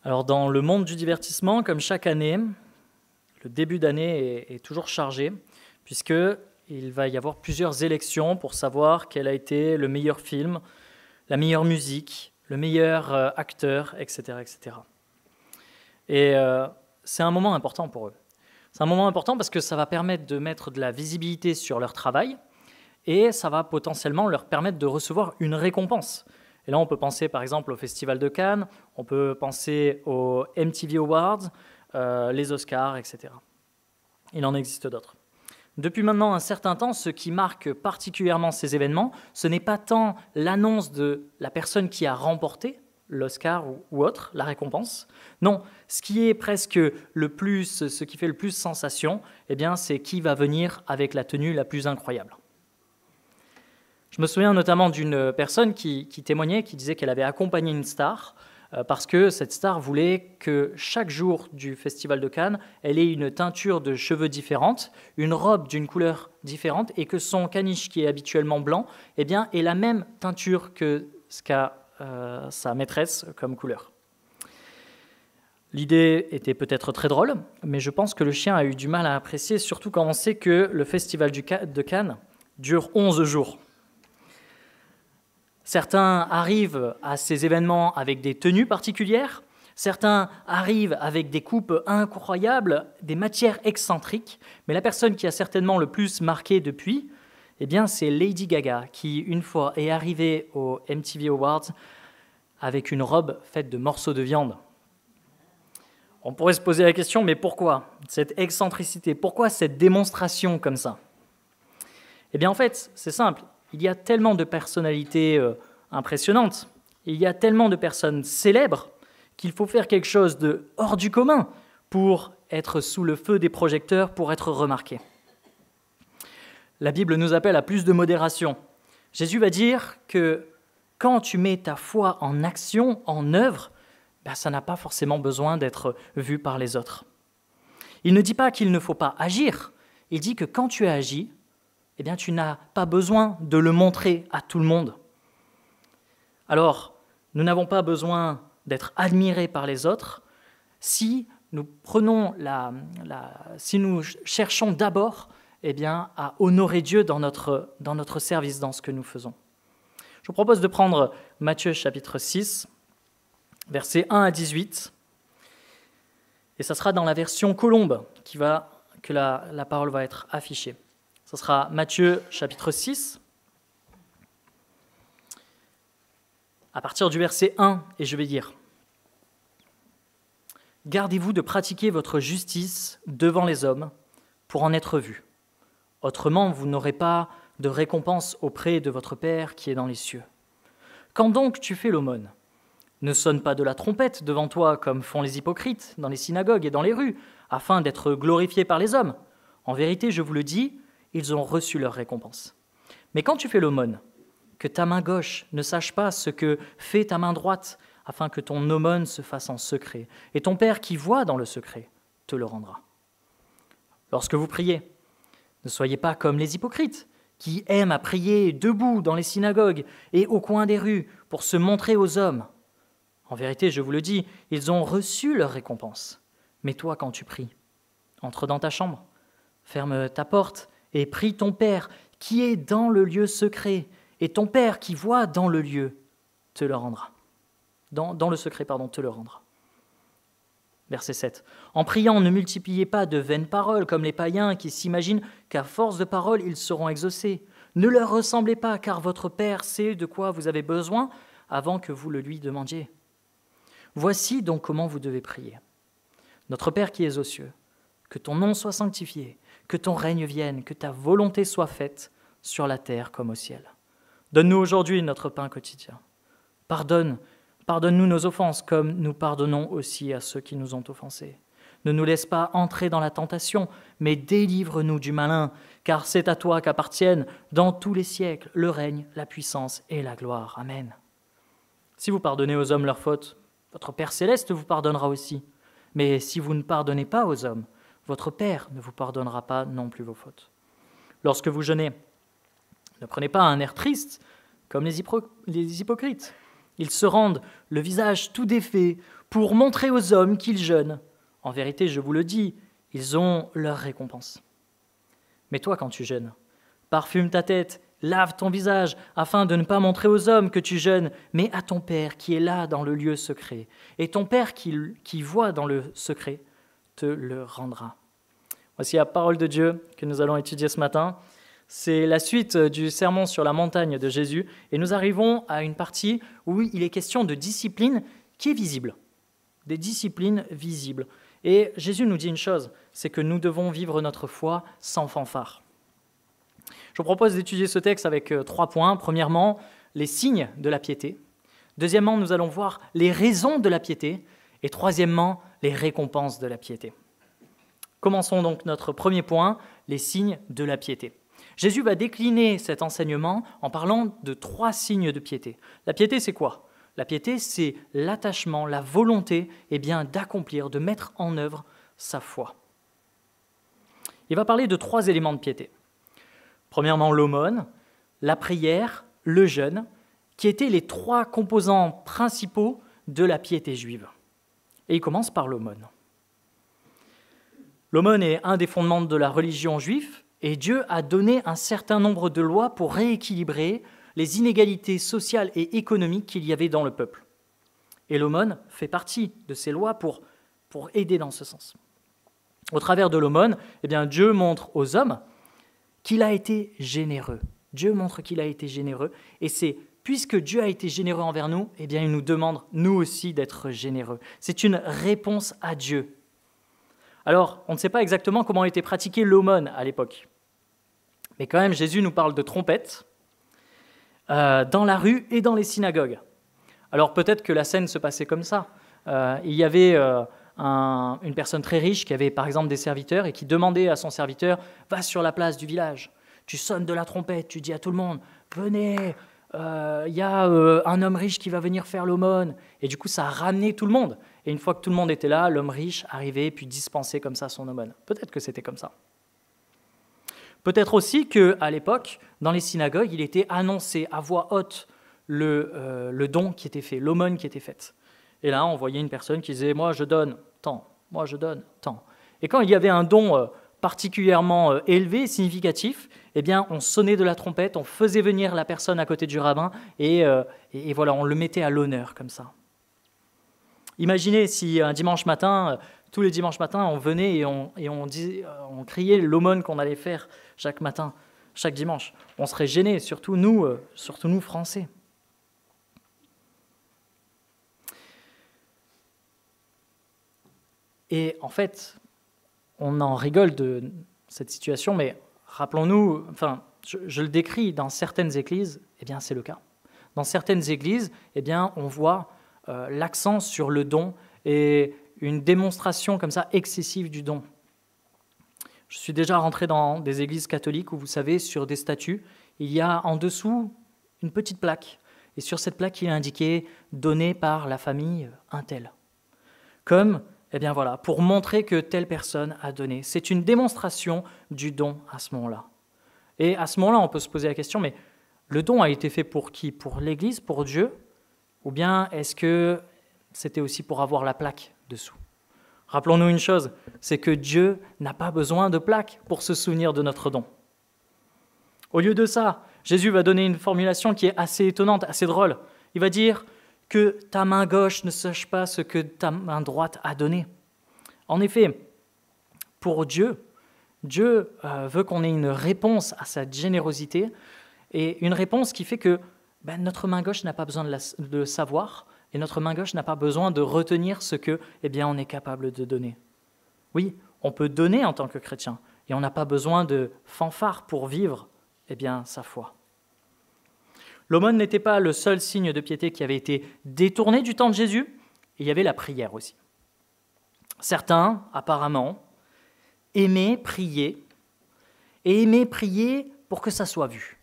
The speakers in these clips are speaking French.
Alors dans le monde du divertissement, comme chaque année, le début d'année est toujours chargé, puisqu'il va y avoir plusieurs élections pour savoir quel a été le meilleur film, la meilleure musique, le meilleur acteur, etc. etc. Et c'est un moment important pour eux. C'est un moment important parce que ça va permettre de mettre de la visibilité sur leur travail et ça va potentiellement leur permettre de recevoir une récompense. Et là, on peut penser par exemple au Festival de Cannes, on peut penser aux MTV Awards, les Oscars, etc. Il en existe d'autres. Depuis maintenant un certain temps, ce qui marque particulièrement ces événements, ce n'est pas tant l'annonce de la personne qui a remporté l'Oscar ou autre, la récompense. Non, ce qui est presque ce qui fait le plus sensation, eh bien, c'est qui va venir avec la tenue la plus incroyable. Je me souviens notamment d'une personne qui témoignait, qui disait qu'elle avait accompagné une star parce que cette star voulait que chaque jour du Festival de Cannes, elle ait une teinture de cheveux différente, une robe d'une couleur différente et que son caniche, qui est habituellement blanc, eh bien, ait la même teinture que ce qu'a sa maîtresse comme couleur. L'idée était peut-être très drôle, mais je pense que le chien a eu du mal à apprécier, surtout quand on sait que le Festival de Cannes dure 11 jours. Certains arrivent à ces événements avec des tenues particulières, certains arrivent avec des coupes incroyables, des matières excentriques, mais la personne qui a certainement le plus marqué depuis, eh bien, c'est Lady Gaga, qui, une fois, est arrivée aux MTV Awards avec une robe faite de morceaux de viande. On pourrait se poser la question, mais pourquoi cette excentricité? Pourquoi cette démonstration comme ça? Eh bien, en fait, c'est simple. Il y a tellement de personnalités impressionnantes, il y a tellement de personnes célèbres qu'il faut faire quelque chose de hors du commun pour être sous le feu des projecteurs, pour être remarqué. La Bible nous appelle à plus de modération. Jésus va dire que quand tu mets ta foi en action, en œuvre, ça n'a pas forcément besoin d'être vu par les autres. Il ne dit pas qu'il ne faut pas agir, il dit que quand tu agis, eh bien, tu n'as pas besoin de le montrer à tout le monde. Alors, nous n'avons pas besoin d'être admirés par les autres si nous si nous cherchons d'abord à honorer Dieu dans notre service, dans ce que nous faisons. Je vous propose de prendre Matthieu chapitre 6, versets 1 à 18, et ça sera dans la version Colombe que la parole va être affichée. Ce sera Matthieu chapitre 6, à partir du verset 1, et je vais dire « Gardez-vous de pratiquer votre justice devant les hommes pour en être vus. Autrement, vous n'aurez pas de récompense auprès de votre Père qui est dans les cieux. Quand donc tu fais l'aumône, ne sonne pas de la trompette devant toi comme font les hypocrites dans les synagogues et dans les rues, afin d'être glorifiés par les hommes. En vérité, je vous le dis, ils ont reçu leur récompense. Mais quand tu fais l'aumône, que ta main gauche ne sache pas ce que fait ta main droite, afin que ton aumône se fasse en secret, et ton Père qui voit dans le secret te le rendra. Lorsque vous priez, ne soyez pas comme les hypocrites, qui aiment à prier debout dans les synagogues et au coin des rues pour se montrer aux hommes. En vérité, je vous le dis, ils ont reçu leur récompense. Mais toi, quand tu pries, entre dans ta chambre, ferme ta porte et prie ton Père qui est dans le lieu secret, et ton Père qui voit dans le lieu te le rendra. Dans le secret, te le rendra. Verset 7. En priant, ne multipliez pas de vaines paroles comme les païens qui s'imaginent qu'à force de paroles, ils seront exaucés. Ne leur ressemblez pas, car votre Père sait de quoi vous avez besoin avant que vous le lui demandiez. Voici donc comment vous devez prier. Notre Père qui es aux cieux, que ton nom soit sanctifié, que ton règne vienne, que ta volonté soit faite sur la terre comme au ciel. Donne-nous aujourd'hui notre pain quotidien. Pardonne-nous nos offenses comme nous pardonnons aussi à ceux qui nous ont offensés. Ne nous laisse pas entrer dans la tentation, mais délivre-nous du malin, car c'est à toi qu'appartiennent dans tous les siècles le règne, la puissance et la gloire. Amen. Si vous pardonnez aux hommes leurs fautes, votre Père céleste vous pardonnera aussi. Mais si vous ne pardonnez pas aux hommes, votre Père ne vous pardonnera pas non plus vos fautes. Lorsque vous jeûnez, ne prenez pas un air triste comme les hypocrites. Ils se rendent le visage tout défait pour montrer aux hommes qu'ils jeûnent. En vérité, je vous le dis, ils ont leur récompense. Mais toi, quand tu jeûnes, parfume ta tête, lave ton visage, afin de ne pas montrer aux hommes que tu jeûnes, mais à ton Père qui est là dans le lieu secret. Et ton Père qui voit dans le secret te le rendra. Voici la parole de Dieu que nous allons étudier ce matin. C'est la suite du sermon sur la montagne de Jésus. Et nous arrivons à une partie où il est question de discipline qui est visible. Des disciplines visibles. Et Jésus nous dit une chose, c'est que nous devons vivre notre foi sans fanfare. Je vous propose d'étudier ce texte avec 3 points. Premièrement, les signes de la piété. Deuxièmement, nous allons voir les raisons de la piété. Et troisièmement, les récompenses de la piété. Commençons donc notre premier point, les signes de la piété. Jésus va décliner cet enseignement en parlant de 3 signes de piété. La piété, c'est quoi ? La piété, c'est l'attachement, la volonté d'accomplir, de mettre en œuvre sa foi. Il va parler de 3 éléments de piété. Premièrement, l'aumône, la prière, le jeûne, qui étaient les 3 composants principaux de la piété juive. Et il commence par l'aumône. L'aumône est un des fondements de la religion juive, et Dieu a donné un certain nombre de lois pour rééquilibrer les inégalités sociales et économiques qu'il y avait dans le peuple. Et l'aumône fait partie de ces lois pour aider dans ce sens. Au travers de l'aumône, Dieu montre aux hommes qu'il a été généreux. Dieu montre qu'il a été généreux, et c'est puisque Dieu a été généreux envers nous, il nous demande, nous aussi, d'être généreux. C'est une réponse à Dieu. Alors, on ne sait pas exactement comment était pratiquée l'aumône à l'époque. Mais quand même, Jésus nous parle de trompettes dans la rue et dans les synagogues. Alors peut-être que la scène se passait comme ça. Il y avait une personne très riche qui avait par exemple des serviteurs et qui demandait à son serviteur « Va sur la place du village, tu sonnes de la trompette, tu dis à tout le monde « Venez, il y a un homme riche qui va venir faire l'aumône. » Et du coup, ça a ramené tout le monde. Et une fois que tout le monde était là, l'homme riche arrivait puis dispensait comme ça son aumône. Peut-être que c'était comme ça. Peut-être aussi qu'à l'époque, dans les synagogues, il était annoncé à voix haute le don qui était fait, l'aumône qui était faite. Et là, on voyait une personne qui disait « Moi, je donne tant. Moi, je donne tant. » Et quand il y avait un don particulièrement élevé, significatif, on sonnait de la trompette, on faisait venir la personne à côté du rabbin et voilà, on le mettait à l'honneur comme ça. Imaginez si un dimanche matin, tous les dimanches matins, on venait et on criait l'aumône qu'on allait faire chaque matin, chaque dimanche. On serait gênés, surtout nous Français. Et en fait, on en rigole de cette situation, mais rappelons-nous, je le décris dans certaines églises, c'est le cas. Dans certaines églises, on voit l'accent sur le don et une démonstration comme ça excessive du don. Je suis déjà rentré dans des églises catholiques où, vous savez, sur des statues, il y a en dessous une petite plaque. Et sur cette plaque, il est indiqué « donné par la famille un tel ». Comme, pour montrer que telle personne a donné. C'est une démonstration du don à ce moment-là. Et à ce moment-là, on peut se poser la question, mais le don a été fait pour qui ? Pour l'Église, pour Dieu ? Ou bien est-ce que c'était aussi pour avoir la plaque dessous ? Rappelons-nous une chose, c'est que Dieu n'a pas besoin de plaque pour se souvenir de notre don. Au lieu de ça, Jésus va donner une formulation qui est assez étonnante, assez drôle. Il va dire que ta main gauche ne sache pas ce que ta main droite a donné. En effet, pour Dieu veut qu'on ait une réponse à sa générosité et une réponse qui fait que notre main gauche n'a pas besoin de le savoir et notre main gauche n'a pas besoin de retenir ce que on est capable de donner. Oui, on peut donner en tant que chrétien et on n'a pas besoin de fanfare pour vivre sa foi. L'aumône n'était pas le seul signe de piété qui avait été détourné du temps de Jésus, il y avait la prière aussi. Certains, apparemment, aimaient prier pour que ça soit vu.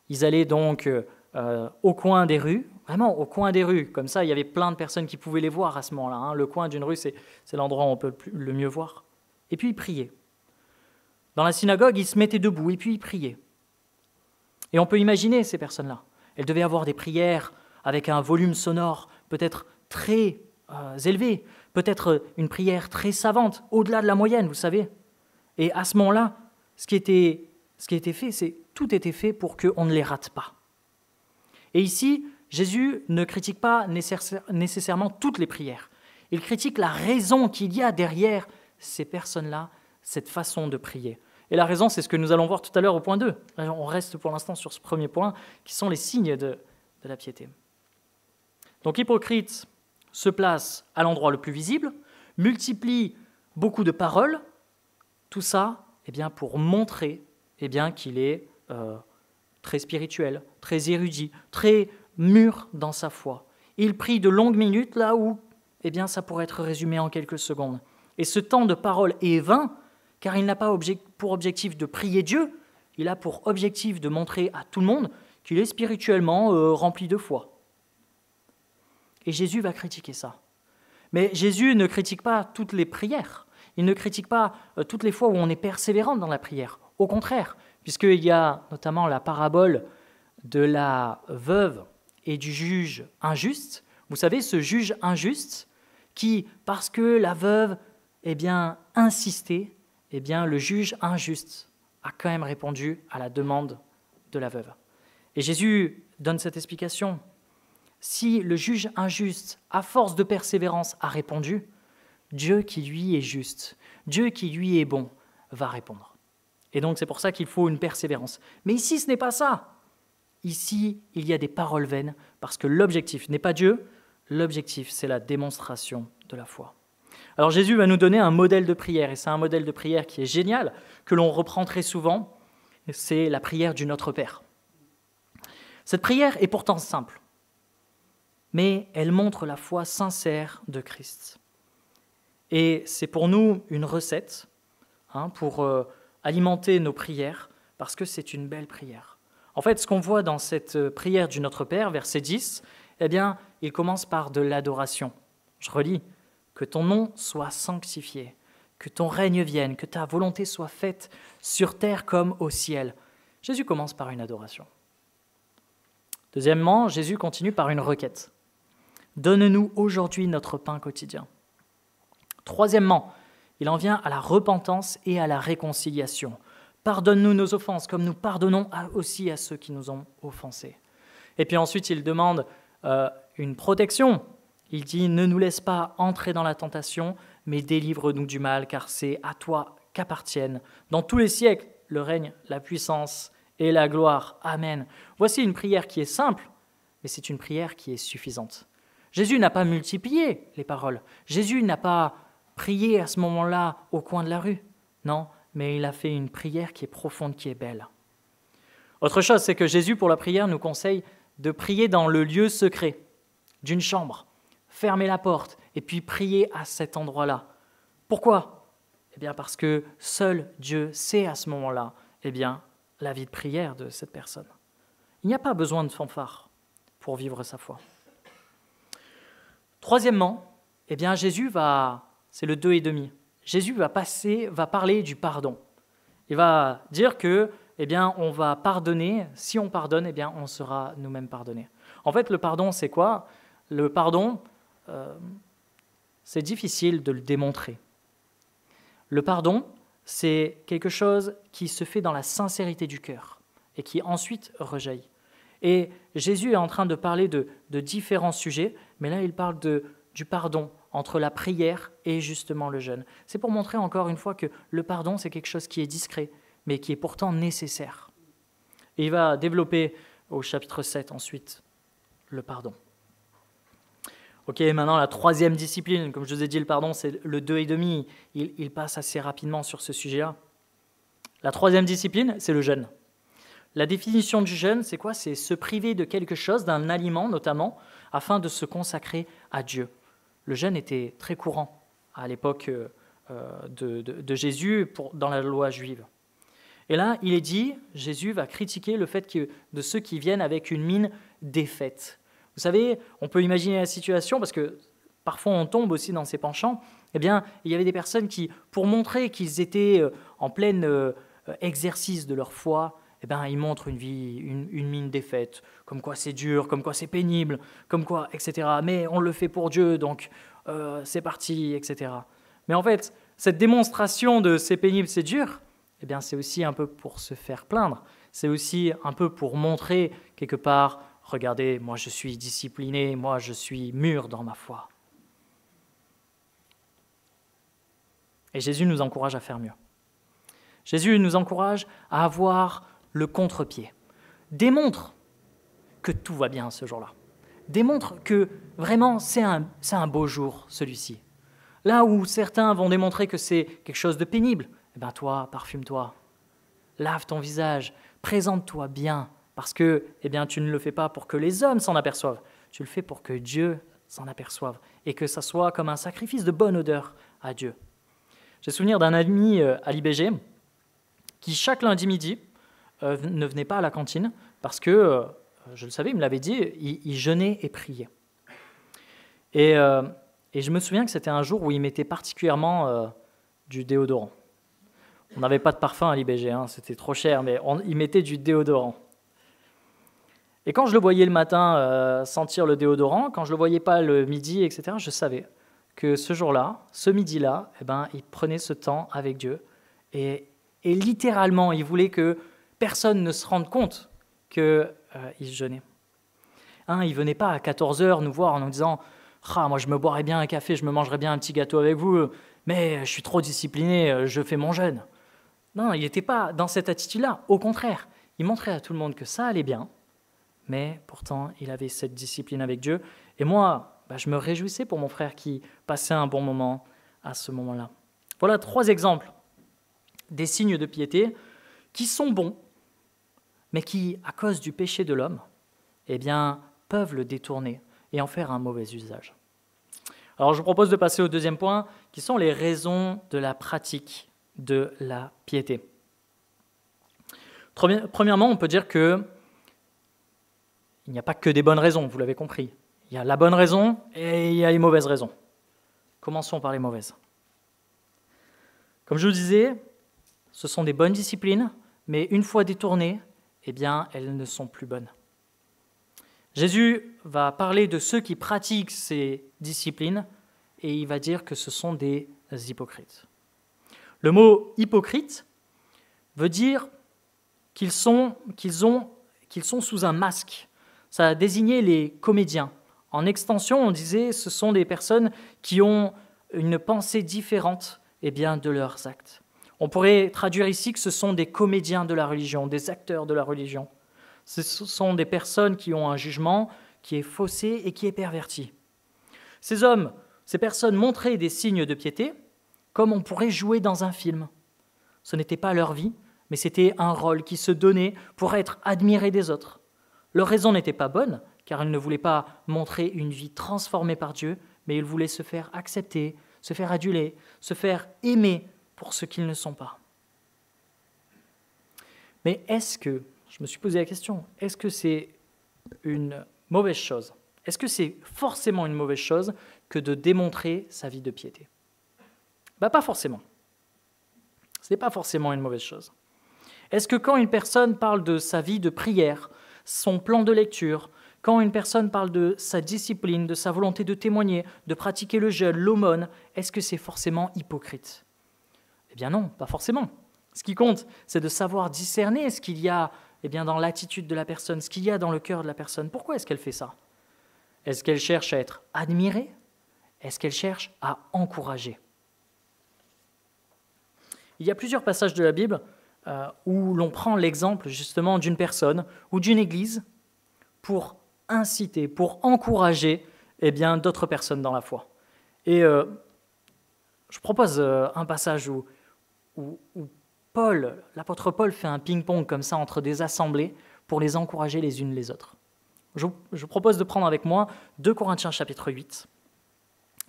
Ils allaient donc au coin des rues, vraiment au coin des rues, comme ça il y avait plein de personnes qui pouvaient les voir à ce moment-là. Le coin d'une rue, c'est l'endroit où on peut le mieux voir. Et puis ils priaient. Dans la synagogue, ils se mettaient debout et puis ils priaient. Et on peut imaginer ces personnes-là. Elles devaient avoir des prières avec un volume sonore peut-être très élevé, peut-être une prière très savante, au-delà de la moyenne, vous savez. Et à ce moment-là, ce qui était fait, c'est tout était fait pour qu'on ne les rate pas. Et ici, Jésus ne critique pas nécessairement toutes les prières. Il critique la raison qu'il y a derrière ces personnes-là, cette façon de prier. Et la raison, c'est ce que nous allons voir tout à l'heure au point 2. On reste pour l'instant sur ce premier point, qui sont les signes de la piété. Donc l'hypocrite se place à l'endroit le plus visible, multiplie beaucoup de paroles, tout ça pour montrer qu'il est très spirituel, très érudit, très mûr dans sa foi. Il prie de longues minutes là où ça pourrait être résumé en quelques secondes. Et ce temps de parole est vain, car il n'a pas pour objectif de prier Dieu, il a pour objectif de montrer à tout le monde qu'il est spirituellement rempli de foi. Et Jésus va critiquer ça. Mais Jésus ne critique pas toutes les prières. Il ne critique pas toutes les fois où on est persévérant dans la prière. Au contraire, puisqu'il y a notamment la parabole de la veuve et du juge injuste. Vous savez, ce juge injuste qui, parce que la veuve insistait, le juge injuste a quand même répondu à la demande de la veuve. Et Jésus donne cette explication. Si le juge injuste, à force de persévérance, a répondu, Dieu qui lui est juste, Dieu qui lui est bon, va répondre. Et donc c'est pour ça qu'il faut une persévérance. Mais ici, ce n'est pas ça. Ici, il y a des paroles vaines, parce que l'objectif n'est pas Dieu, l'objectif, c'est la démonstration de la foi. Alors Jésus va nous donner un modèle de prière, et c'est un modèle de prière qui est génial, que l'on reprend très souvent, c'est la prière du Notre Père. Cette prière est pourtant simple, mais elle montre la foi sincère de Christ. Et c'est pour nous une recette pour alimenter nos prières, parce que c'est une belle prière. En fait, ce qu'on voit dans cette prière du Notre Père, verset 10, il commence par de l'adoration. Je relis. Que ton nom soit sanctifié, que ton règne vienne, que ta volonté soit faite sur terre comme au ciel. Jésus commence par une adoration. Deuxièmement, Jésus continue par une requête. Donne-nous aujourd'hui notre pain quotidien. Troisièmement, il en vient à la repentance et à la réconciliation. Pardonne-nous nos offenses, comme nous pardonnons aussi à ceux qui nous ont offensés. Et puis ensuite, il demande une protection. Il dit « Ne nous laisse pas entrer dans la tentation, mais délivre-nous du mal, car c'est à toi qu'appartiennent, dans tous les siècles, le règne, la puissance et la gloire. Amen. » Voici une prière qui est simple, mais c'est une prière qui est suffisante. Jésus n'a pas multiplié les paroles. Jésus n'a pas prié à ce moment-là au coin de la rue. Non, mais il a fait une prière qui est profonde, qui est belle. Autre chose, c'est que Jésus, pour la prière, nous conseille de prier dans le lieu secret d'une chambre. Fermer la porte et puis prier à cet endroit-là. Pourquoi ? Parce que seul Dieu sait à ce moment-là la vie de prière de cette personne. Il n'y a pas besoin de fanfare pour vivre sa foi. Troisièmement, Jésus c'est le 2,5. Jésus va parler du pardon. Il va dire que on va pardonner, si on pardonne, on sera nous-mêmes pardonnés. En fait, le pardon, c'est quoi ? Le pardon, c'est difficile de le démontrer. Le pardon, c'est quelque chose qui se fait dans la sincérité du cœur et qui ensuite rejaillit. Et Jésus est en train de parler de différents sujets, mais là il parle du pardon entre la prière et justement le jeûne. C'est pour montrer encore une fois que le pardon, c'est quelque chose qui est discret, mais qui est pourtant nécessaire. Et il va développer au chapitre 7 ensuite le pardon. Ok, maintenant la troisième discipline, comme je vous ai dit, le pardon, c'est le 2,5. Il passe assez rapidement sur ce sujet-là. La troisième discipline, c'est le jeûne. La définition du jeûne, c'est quoi ? C'est se priver de quelque chose, d'un aliment notamment, afin de se consacrer à Dieu. Le jeûne était très courant à l'époque de Jésus dans la loi juive. Et là, il est dit, Jésus va critiquer le fait de ceux qui viennent avec une mine défaite. Vous savez, on peut imaginer la situation, parce que parfois on tombe aussi dans ces penchants, il y avait des personnes qui, pour montrer qu'ils étaient en plein exercice de leur foi, eh ben, ils montrent une mine défaite, comme quoi c'est dur, comme quoi c'est pénible, comme quoi, etc. Mais on le fait pour Dieu, donc c'est parti, etc. Mais en fait, cette démonstration de c'est pénible, c'est dur, eh bien, c'est aussi un peu pour se faire plaindre. C'est aussi un peu pour montrer quelque part, regardez, moi je suis discipliné, moi je suis mûr dans ma foi. Et Jésus nous encourage à faire mieux. Jésus nous encourage à avoir le contre-pied. Démontre que tout va bien ce jour-là. Démontre que vraiment c'est un beau jour celui-ci. Là où certains vont démontrer que c'est quelque chose de pénible, eh bien toi, parfume-toi, lave ton visage, présente-toi bien, parce que eh bien, tu ne le fais pas pour que les hommes s'en aperçoivent, tu le fais pour que Dieu s'en aperçoive et que ça soit comme un sacrifice de bonne odeur à Dieu. J'ai souvenir d'un ami à l'IBG qui, chaque lundi midi, ne venait pas à la cantine parce que, je le savais, il me l'avait dit, il jeûnait et priait. Et je me souviens que c'était un jour où il mettait particulièrement du déodorant. On n'avait pas de parfum à l'IBG, c'était trop cher, mais il mettait du déodorant. Et quand je le voyais le matin sentir le déodorant, quand je ne le voyais pas le midi, etc., je savais que ce jour-là, ce midi-là, eh ben, il prenait ce temps avec Dieu. Et littéralement, il voulait que personne ne se rende compte qu'il jeûnait. Il ne venait pas à 14h nous voir en nous disant « Ah, moi je me boirais bien un café, je me mangerais bien un petit gâteau avec vous, mais je suis trop discipliné, je fais mon jeûne. » Non, il n'était pas dans cette attitude-là. Au contraire, il montrait à tout le monde que ça allait bien, mais pourtant, il avait cette discipline avec Dieu. Et moi, je me réjouissais pour mon frère qui passait un bon moment à ce moment-là. Voilà 3 exemples des signes de piété qui sont bons, mais qui, à cause du péché de l'homme, eh bien, peuvent le détourner et en faire un mauvais usage. Alors, je vous propose de passer au deuxième point, qui sont les raisons de la pratique de la piété. Premièrement, on peut dire que il n'y a pas que des bonnes raisons, vous l'avez compris. Il y a la bonne raison et il y a les mauvaises raisons. Commençons par les mauvaises. Comme je vous disais, ce sont des bonnes disciplines, mais une fois détournées, eh bien, elles ne sont plus bonnes. Jésus va parler de ceux qui pratiquent ces disciplines et il va dire que ce sont des hypocrites. Le mot « hypocrite » veut dire qu'ils sont sous un masque. Ça désignait les comédiens. En extension, on disait que ce sont des personnes qui ont une pensée différente de leurs actes. On pourrait traduire ici que ce sont des comédiens de la religion, des acteurs de la religion. Ce sont des personnes qui ont un jugement qui est faussé et qui est perverti. Ces hommes, ces personnes montraient des signes de piété comme on pourrait jouer dans un film. Ce n'était pas leur vie, mais c'était un rôle qui se donnait pour être admiré des autres. Leur raison n'était pas bonne, car ils ne voulaient pas montrer une vie transformée par Dieu, mais ils voulaient se faire accepter, se faire aduler, se faire aimer pour ce qu'ils ne sont pas. Mais je me suis posé la question, est-ce que c'est une mauvaise chose? Est-ce que c'est forcément une mauvaise chose que de démontrer sa vie de piété? Pas forcément. Ce n'est pas forcément une mauvaise chose. Est-ce que quand une personne parle de sa vie de prière, son plan de lecture, quand une personne parle de sa discipline, de sa volonté de témoigner, de pratiquer le jeûne, l'aumône, est-ce que c'est forcément hypocrite? Eh bien non, pas forcément. Ce qui compte, c'est de savoir discerner ce qu'il y a dans l'attitude de la personne, ce qu'il y a dans le cœur de la personne. Pourquoi est-ce qu'elle fait ça? Est-ce qu'elle cherche à être admirée? Est-ce qu'elle cherche à encourager? Il y a plusieurs passages de la Bible où l'on prend l'exemple justement d'une personne ou d'une église pour inciter, pour encourager d'autres personnes dans la foi. Et je propose un passage où l'apôtre Paul fait un ping-pong comme ça entre des assemblées pour les encourager les unes les autres. Je vous propose de prendre avec moi 2 Corinthiens chapitre 8.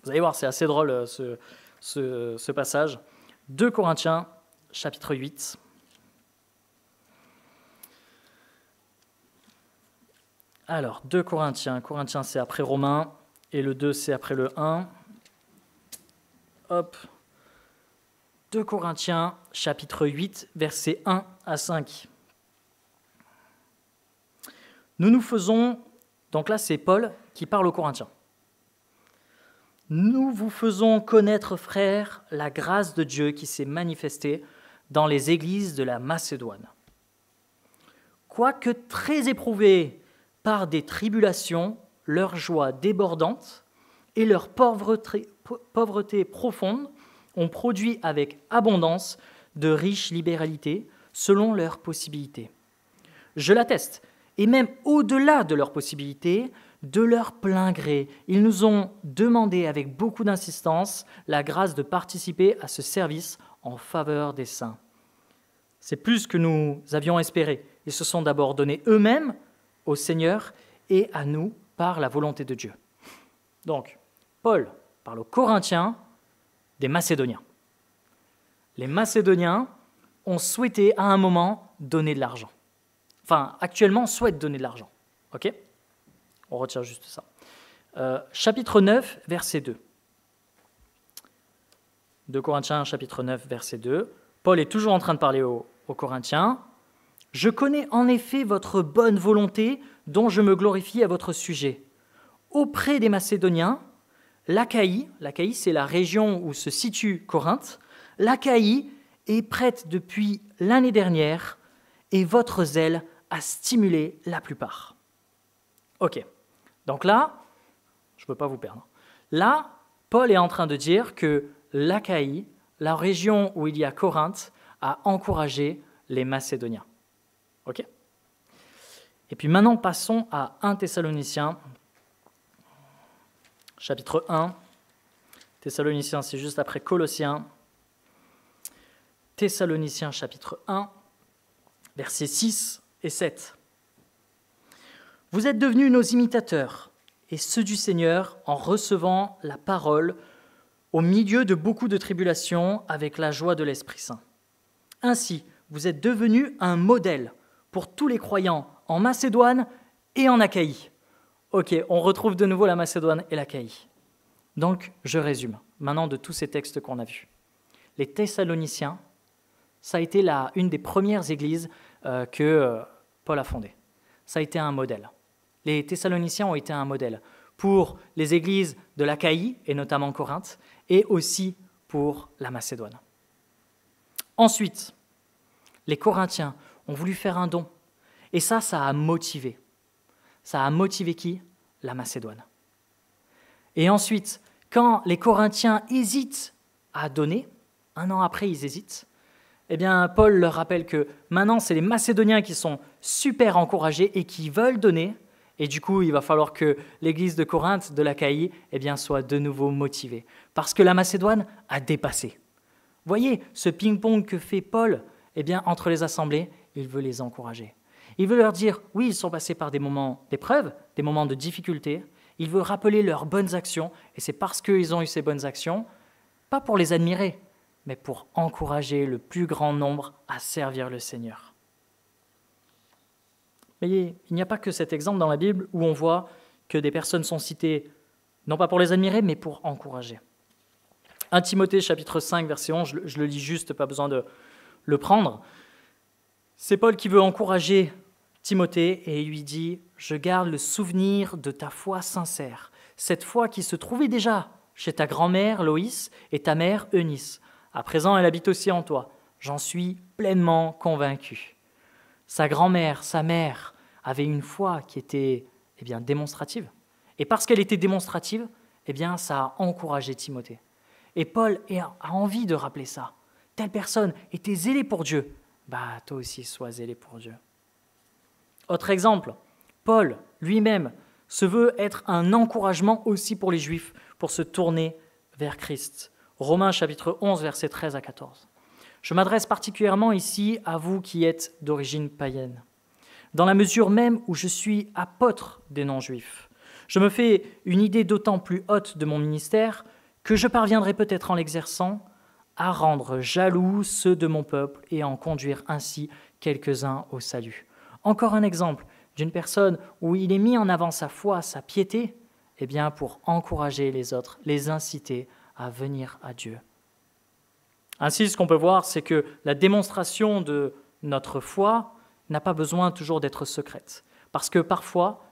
Vous allez voir, c'est assez drôle ce passage. 2 Corinthiens chapitre 8. Alors, 2 Corinthiens c'est après Romains, et le 2 c'est après le 1. Hop. 2 Corinthiens chapitre 8, versets 1 à 5. Nous faisons, donc là c'est Paul qui parle aux Corinthiens. Nous vous faisons connaître, frères, la grâce de Dieu qui s'est manifestée dans les églises de la Macédoine. Quoique très éprouvés par des tribulations, leur joie débordante et leur pauvreté profonde ont produit avec abondance de riches libéralités selon leurs possibilités. Je l'atteste, et même au-delà de leurs possibilités, de leur plein gré, ils nous ont demandé avec beaucoup d'insistance la grâce de participer à ce service en faveur des saints. C'est plus que nous avions espéré. Ils se sont d'abord donnés eux-mêmes au Seigneur et à nous par la volonté de Dieu. Donc, Paul parle aux Corinthiens des Macédoniens. Les Macédoniens ont souhaité à un moment donner de l'argent. Enfin, actuellement, souhaitent donner de l'argent. Ok ? On retient juste ça. Chapitre 9, verset 2. 2 Corinthiens, chapitre 9, verset 2. Paul est toujours en train de parler aux Corinthiens. « Je connais en effet votre bonne volonté dont je me glorifie à votre sujet. Auprès des Macédoniens, l'Achaïe c'est la région où se situe Corinthe, l'Achaïe est prête depuis l'année dernière et votre zèle a stimulé la plupart. » Ok, donc là, je ne veux pas vous perdre. Là, Paul est en train de dire que l'Achaïe, la région où il y a Corinthe, a encouragé les Macédoniens. Ok ? Et puis maintenant, passons à 1 Thessaloniciens, chapitre 1. Thessaloniciens, c'est juste après Colossiens. Thessaloniciens, chapitre 1, versets 6 et 7. Vous êtes devenus nos imitateurs et ceux du Seigneur en recevant la parole au milieu de beaucoup de tribulations avec la joie de l'Esprit Saint. Ainsi, vous êtes devenus un modèle pour tous les croyants en Macédoine et en Achaïe. Ok, on retrouve de nouveau la Macédoine et l'Achaïe. Donc, je résume maintenant de tous ces textes qu'on a vus. Les Thessaloniciens, ça a été une des premières églises que Paul a fondées. Ça a été un modèle. Les Thessaloniciens ont été un modèle pour les églises de l'Achaïe, et notamment Corinthe, et aussi pour la Macédoine. Ensuite, les Corinthiens ont voulu faire un don. Et ça a motivé. Ça a motivé qui ? La Macédoine. Et ensuite, quand les Corinthiens hésitent à donner, un an après ils hésitent, eh bien Paul leur rappelle que maintenant c'est les Macédoniens qui sont super encouragés et qui veulent donner. Et du coup, il va falloir que l'église de Corinthe, de l'Achaïe, eh bien, soit de nouveau motivée. Parce que la Macédoine a dépassé. Voyez, ce ping-pong que fait Paul, eh bien, entre les assemblées, il veut les encourager. Il veut leur dire, oui, ils sont passés par des moments d'épreuve, des moments de difficulté. Il veut rappeler leurs bonnes actions. Et c'est parce qu'ils ont eu ces bonnes actions, pas pour les admirer, mais pour encourager le plus grand nombre à servir le Seigneur. Mais il n'y a pas que cet exemple dans la Bible où on voit que des personnes sont citées, non pas pour les admirer, mais pour encourager. 1 Timothée, chapitre 5, verset 11, je le lis juste, pas besoin de le prendre. C'est Paul qui veut encourager Timothée et il lui dit « Je garde le souvenir de ta foi sincère, cette foi qui se trouvait déjà chez ta grand-mère Loïs et ta mère Eunice. À présent, elle habite aussi en toi. J'en suis pleinement convaincu. » Sa grand-mère, sa mère, avaient une foi qui était démonstrative. Et parce qu'elle était démonstrative, ça a encouragé Timothée. Et Paul a envie de rappeler ça. Telle personne était zélée pour Dieu. Toi aussi, sois zélé pour Dieu. Autre exemple, Paul lui-même se veut être un encouragement aussi pour les Juifs, pour se tourner vers Christ. Romains chapitre 11, versets 13 à 14. Je m'adresse particulièrement ici à vous qui êtes d'origine païenne, dans la mesure même où je suis apôtre des non-juifs. Je me fais une idée d'autant plus haute de mon ministère que je parviendrai peut-être en l'exerçant à rendre jaloux ceux de mon peuple et à en conduire ainsi quelques-uns au salut. Encore un exemple d'une personne où il est mis en avant sa foi, sa piété, pour encourager les autres, les inciter à venir à Dieu. Ainsi, ce qu'on peut voir, c'est que la démonstration de notre foi n'a pas besoin toujours d'être secrète. Parce que parfois,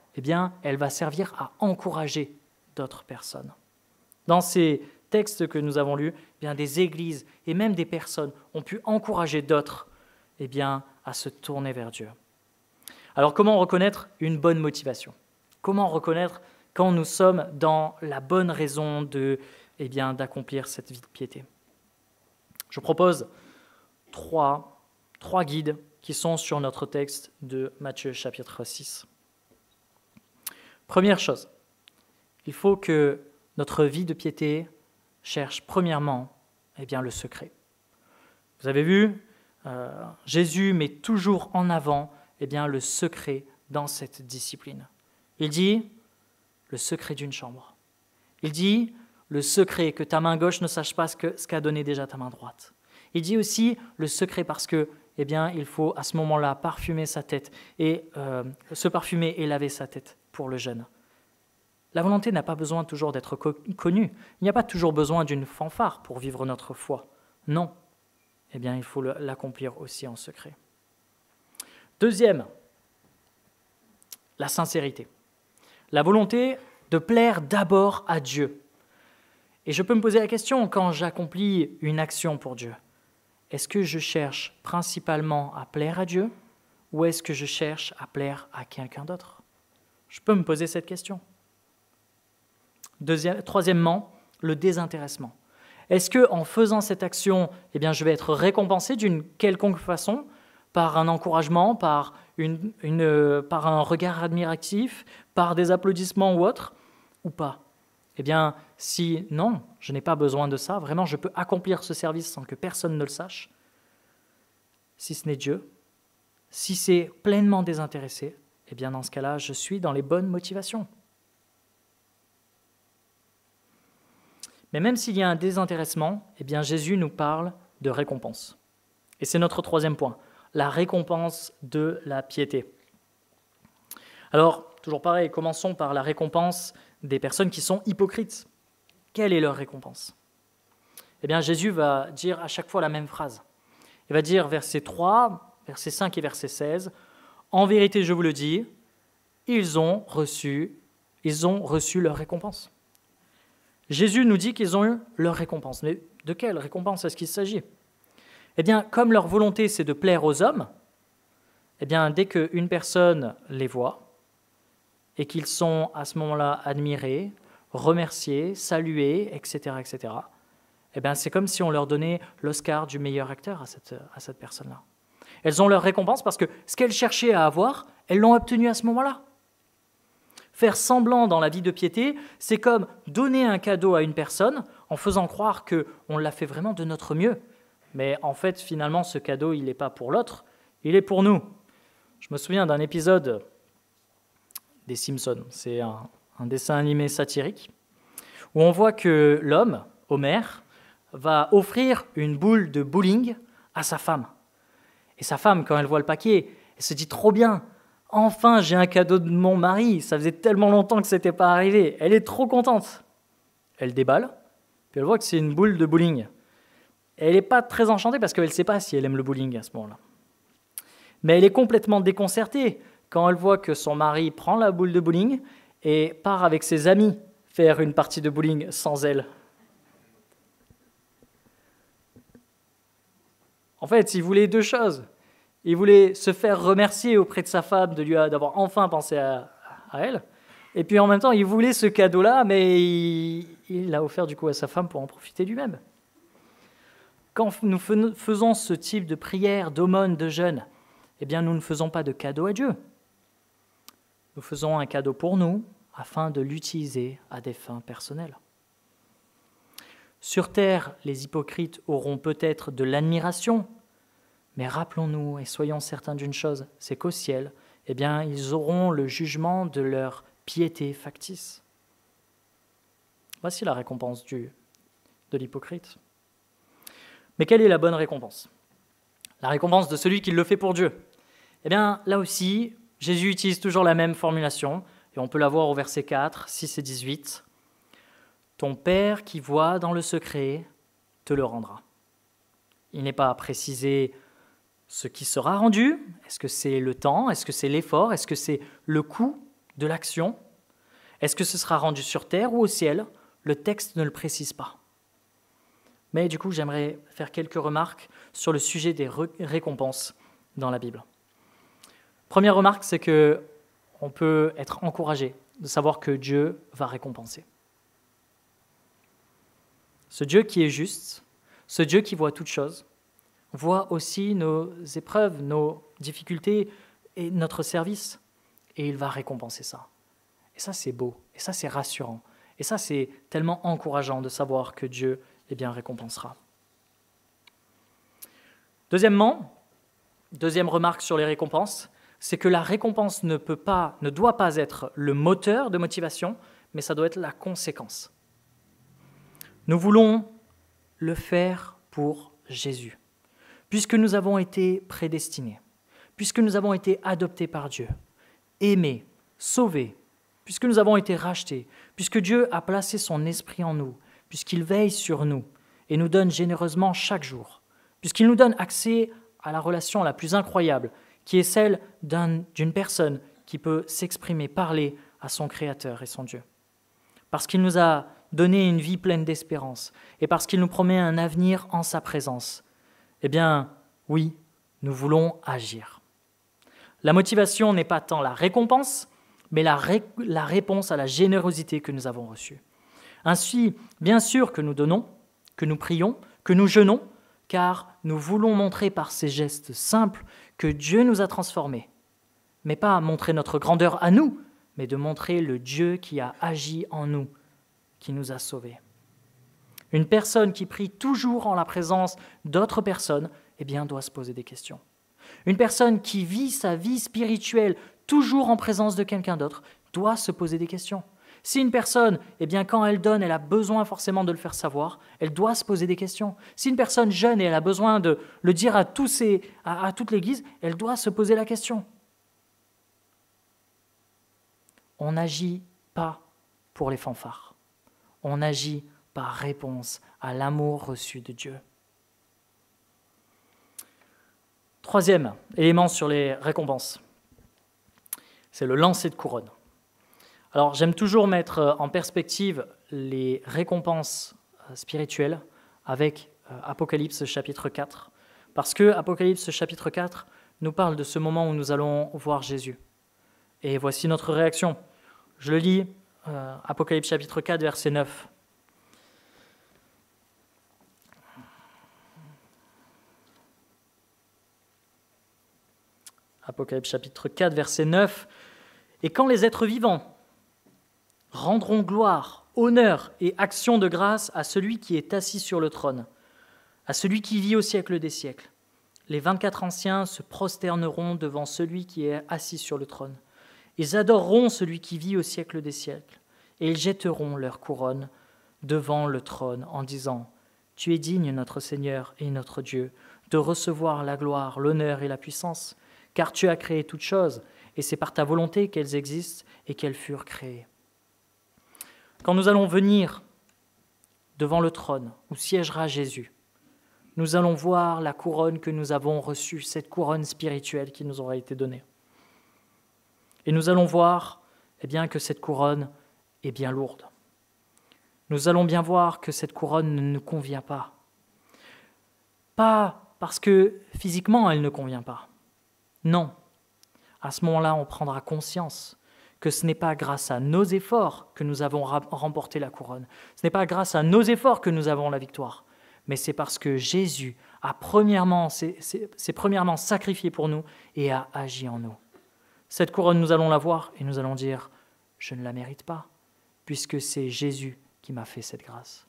elle va servir à encourager d'autres personnes. Dans ces textes que nous avons lus, des églises et même des personnes ont pu encourager d'autres à se tourner vers Dieu. Alors comment reconnaître une bonne motivation? Comment reconnaître quand nous sommes dans la bonne raison d'accomplir cette vie de piété? Je propose trois guides qui sont sur notre texte de Matthieu chapitre 6. Première chose, il faut que notre vie de piété cherche premièrement le secret. Vous avez vu, Jésus met toujours en avant le secret dans cette discipline. Il dit le secret d'une chambre. Il dit le secret que ta main gauche ne sache pas ce qu'a donné déjà ta main droite. Il dit aussi le secret parce que il faut à ce moment-là parfumer sa tête et se parfumer et laver sa tête pour le jeûne. La volonté n'a pas besoin toujours d'être connue. Il n'y a pas toujours besoin d'une fanfare pour vivre notre foi. Non. Il faut l'accomplir aussi en secret. Deuxième, la sincérité. La volonté de plaire d'abord à Dieu. Et je peux me poser la question, quand j'accomplis une action pour Dieu, est-ce que je cherche principalement à plaire à Dieu ou est-ce que je cherche à plaire à quelqu'un d'autre? Je peux me poser cette question. Troisièmement, le désintéressement. Est-ce qu'en faisant cette action, je vais être récompensé d'une quelconque façon par un encouragement, par un regard admiratif, par des applaudissements ou autre, ou pas? Si non, je n'ai pas besoin de ça, vraiment je peux accomplir ce service sans que personne ne le sache, si ce n'est Dieu, si c'est pleinement désintéressé, dans ce cas-là, je suis dans les bonnes motivations. Mais même s'il y a un désintéressement, Jésus nous parle de récompense. Et c'est notre troisième point, la récompense de la piété. Alors, toujours pareil, commençons par la récompense des personnes qui sont hypocrites. Quelle est leur récompense? Jésus va dire à chaque fois la même phrase. Il va dire verset 3, verset 5 et verset 16, « En vérité, je vous le dis, ils ont reçu leur récompense. » Jésus nous dit qu'ils ont eu leur récompense. Mais de quelle récompense est-ce qu'il s'agit? Comme leur volonté, c'est de plaire aux hommes, dès qu'une personne les voit et qu'ils sont à ce moment-là admirés, remerciés, salués, etc., c'est comme si on leur donnait l'Oscar du meilleur acteur à cette personne-là. Elles ont leur récompense parce que ce qu'elles cherchaient à avoir, elles l'ont obtenu à ce moment-là. Faire semblant dans la vie de piété, c'est comme donner un cadeau à une personne en faisant croire qu'on l'a fait vraiment de notre mieux. Mais en fait, finalement, ce cadeau, il n'est pas pour l'autre, il est pour nous. Je me souviens d'un épisode des Simpsons, c'est un dessin animé satirique, où on voit que l'homme, Homer, va offrir une boule de bowling à sa femme. Et sa femme, quand elle voit le paquet, elle se dit « Trop bien !» Enfin, j'ai un cadeau de mon mari, ça faisait tellement longtemps que ce n'était pas arrivé. Elle est trop contente. Elle déballe, puis elle voit que c'est une boule de bowling. Elle n'est pas très enchantée parce qu'elle ne sait pas si elle aime le bowling à ce moment-là. Mais elle est complètement déconcertée quand elle voit que son mari prend la boule de bowling et part avec ses amis faire une partie de bowling sans elle. En fait, il voulait deux choses. Il voulait se faire remercier auprès de sa femme d'avoir enfin pensé à elle. Et puis en même temps, il voulait ce cadeau-là, mais il l'a offert du coup à sa femme pour en profiter lui-même. Quand nous faisons ce type de prière, d'aumône, de jeûne, nous ne faisons pas de cadeau à Dieu. Nous faisons un cadeau pour nous afin de l'utiliser à des fins personnelles. Sur terre, les hypocrites auront peut-être de l'admiration, mais rappelons-nous et soyons certains d'une chose, c'est qu'au ciel, ils auront le jugement de leur piété factice. Voici la récompense de l'hypocrite. Mais quelle est la bonne récompense? La récompense de celui qui le fait pour Dieu. Là aussi, Jésus utilise toujours la même formulation, et on peut la voir au verset 4, 6 et 18. « Ton Père qui voit dans le secret te le rendra. » Il n'est pas précisé Ce qui sera rendu, est-ce que c'est le temps, est-ce que c'est l'effort, est-ce que c'est le coût de l'action? Est-ce que ce sera rendu sur terre ou au ciel? Le texte ne le précise pas. Mais du coup, j'aimerais faire quelques remarques sur le sujet des récompenses dans la Bible. Première remarque, c'est qu'on peut être encouragé de savoir que Dieu va récompenser. Ce Dieu qui est juste, ce Dieu qui voit toutes choses, voit aussi nos épreuves, nos difficultés et notre service, et il va récompenser ça. Et ça, c'est beau, et ça, c'est rassurant, et ça, c'est tellement encourageant de savoir que Dieu, récompensera. Deuxième remarque sur les récompenses, c'est que la récompense ne doit pas être le moteur de motivation, mais ça doit être la conséquence. Nous voulons le faire pour Jésus, puisque nous avons été prédestinés, puisque nous avons été adoptés par Dieu, aimés, sauvés, puisque nous avons été rachetés, puisque Dieu a placé son esprit en nous, puisqu'il veille sur nous et nous donne généreusement chaque jour, puisqu'il nous donne accès à la relation la plus incroyable, qui est celle d'une personne qui peut s'exprimer, parler à son Créateur et son Dieu. Parce qu'il nous a donné une vie pleine d'espérance et parce qu'il nous promet un avenir en sa présence, eh bien, oui, nous voulons agir. La motivation n'est pas tant la récompense, mais la réponse à la générosité que nous avons reçue. Ainsi, bien sûr que nous donnons, que nous prions, que nous jeûnons, car nous voulons montrer par ces gestes simples que Dieu nous a transformés. Mais pas montrer notre grandeur à nous, mais de montrer le Dieu qui a agi en nous, qui nous a sauvés. Une personne qui prie toujours en la présence d'autres personnes, doit se poser des questions. Une personne qui vit sa vie spirituelle toujours en présence de quelqu'un d'autre doit se poser des questions. Si une personne, quand elle donne, elle a besoin forcément de le faire savoir, elle doit se poser des questions. Si une personne jeûne et elle a besoin de le dire à toute l'Église, elle doit se poser la question. On n'agit pas pour les fanfares. On agit par réponse à l'amour reçu de Dieu. Troisième élément sur les récompenses, c'est le lancer de couronne. Alors, j'aime toujours mettre en perspective les récompenses spirituelles avec Apocalypse chapitre 4, parce que Apocalypse chapitre 4 nous parle de ce moment où nous allons voir Jésus. Et voici notre réaction. Je le lis, Apocalypse chapitre 4, verset 9. Apocalypse chapitre 4, verset 9. « Et quand les êtres vivants rendront gloire, honneur et action de grâce à celui qui est assis sur le trône, à celui qui vit au siècle des siècles, les 24 anciens se prosterneront devant celui qui est assis sur le trône. Ils adoreront celui qui vit au siècle des siècles, et ils jetteront leur couronne devant le trône en disant « Tu es digne, notre Seigneur et notre Dieu, de recevoir la gloire, l'honneur et la puissance, car tu as créé toutes choses, et c'est par ta volonté qu'elles existent et qu'elles furent créées. » Quand nous allons venir devant le trône où siégera Jésus, nous allons voir la couronne que nous avons reçue, cette couronne spirituelle qui nous aura été donnée. Et nous allons voir que cette couronne est bien lourde. Nous allons bien voir que cette couronne ne nous convient pas. Pas parce que physiquement elle ne convient pas. Non. À ce moment-là, on prendra conscience que ce n'est pas grâce à nos efforts que nous avons remporté la couronne. Ce n'est pas grâce à nos efforts que nous avons la victoire. Mais c'est parce que Jésus s'est premièrement sacrifié pour nous et a agi en nous. Cette couronne, nous allons la voir et nous allons dire « Je ne la mérite pas, puisque c'est Jésus qui m'a fait cette grâce. »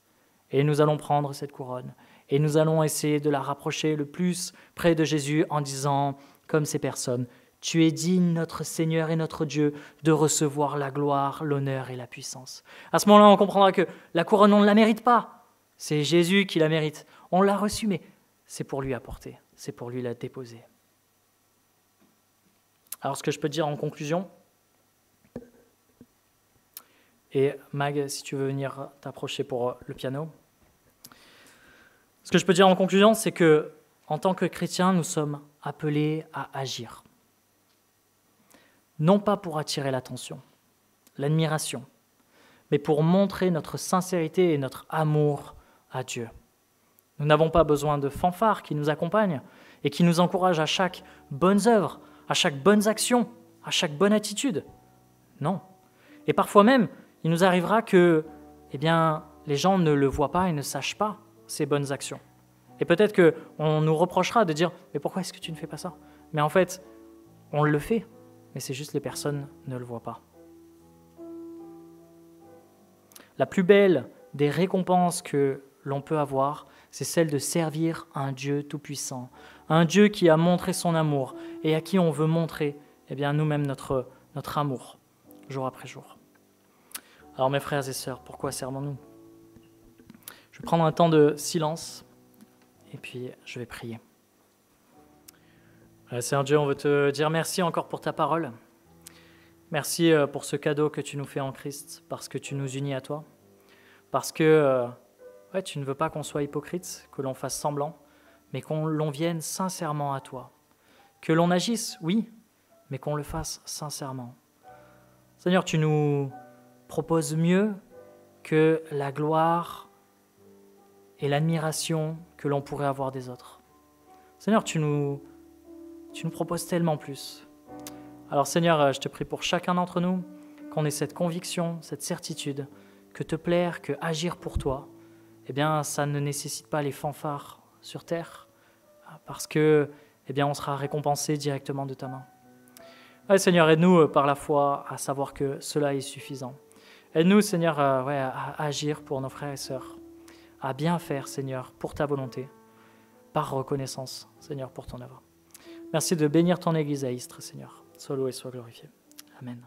Et nous allons prendre cette couronne et nous allons essayer de la rapprocher le plus près de Jésus en disant, comme ces personnes, « Tu es digne, notre Seigneur et notre Dieu, de recevoir la gloire, l'honneur et la puissance. » À ce moment-là, on comprendra que la couronne, on ne la mérite pas. C'est Jésus qui la mérite. On l'a reçue, mais c'est pour lui apporter, c'est pour lui la déposer. Alors, ce que je peux te dire en conclusion, et Mag, si tu veux venir t'approcher pour le piano, ce que je peux dire en conclusion, c'est que en tant que chrétiens, nous sommes appelés à agir. Non pas pour attirer l'attention, l'admiration, mais pour montrer notre sincérité et notre amour à Dieu. Nous n'avons pas besoin de fanfares qui nous accompagnent et qui nous encouragent à chaque bonne œuvre, à chaque bonne action, à chaque bonne attitude. Non. Et parfois même, il nous arrivera que les gens ne le voient pas et ne sachent pas ces bonnes actions. Et peut-être qu'on nous reprochera de dire « Mais pourquoi est-ce que tu ne fais pas ça ?» Mais en fait, on le fait, mais c'est juste les personnes ne le voient pas. La plus belle des récompenses que l'on peut avoir, c'est celle de servir un Dieu tout-puissant, un Dieu qui a montré son amour et à qui on veut montrer nous-mêmes notre amour, jour après jour. Alors mes frères et sœurs, pourquoi servons-nous ? Je vais prendre un temps de silence et puis je vais prier. Seigneur Dieu, on veut te dire merci encore pour ta parole. Merci pour ce cadeau que tu nous fais en Christ, parce que tu nous unis à toi, parce que tu ne veux pas qu'on soit hypocrite, que l'on fasse semblant, mais qu'on vienne sincèrement à toi. Que l'on agisse, oui, mais qu'on le fasse sincèrement. Seigneur, tu nous proposes mieux que la gloire et l'admiration que l'on pourrait avoir des autres. Seigneur, tu nous proposes tellement plus. Alors Seigneur, je te prie pour chacun d'entre nous, qu'on ait cette conviction, cette certitude, que te plaire, que agir pour toi, ça ne nécessite pas les fanfares sur terre, parce que on sera récompensé directement de ta main. Seigneur, aide-nous par la foi à savoir que cela est suffisant. Aide-nous, Seigneur, à agir pour nos frères et sœurs, à bien faire, Seigneur, pour ta volonté, par reconnaissance, Seigneur, pour ton œuvre. Merci de bénir ton Église à Istres, Seigneur. Sois loué et sois glorifié. Amen.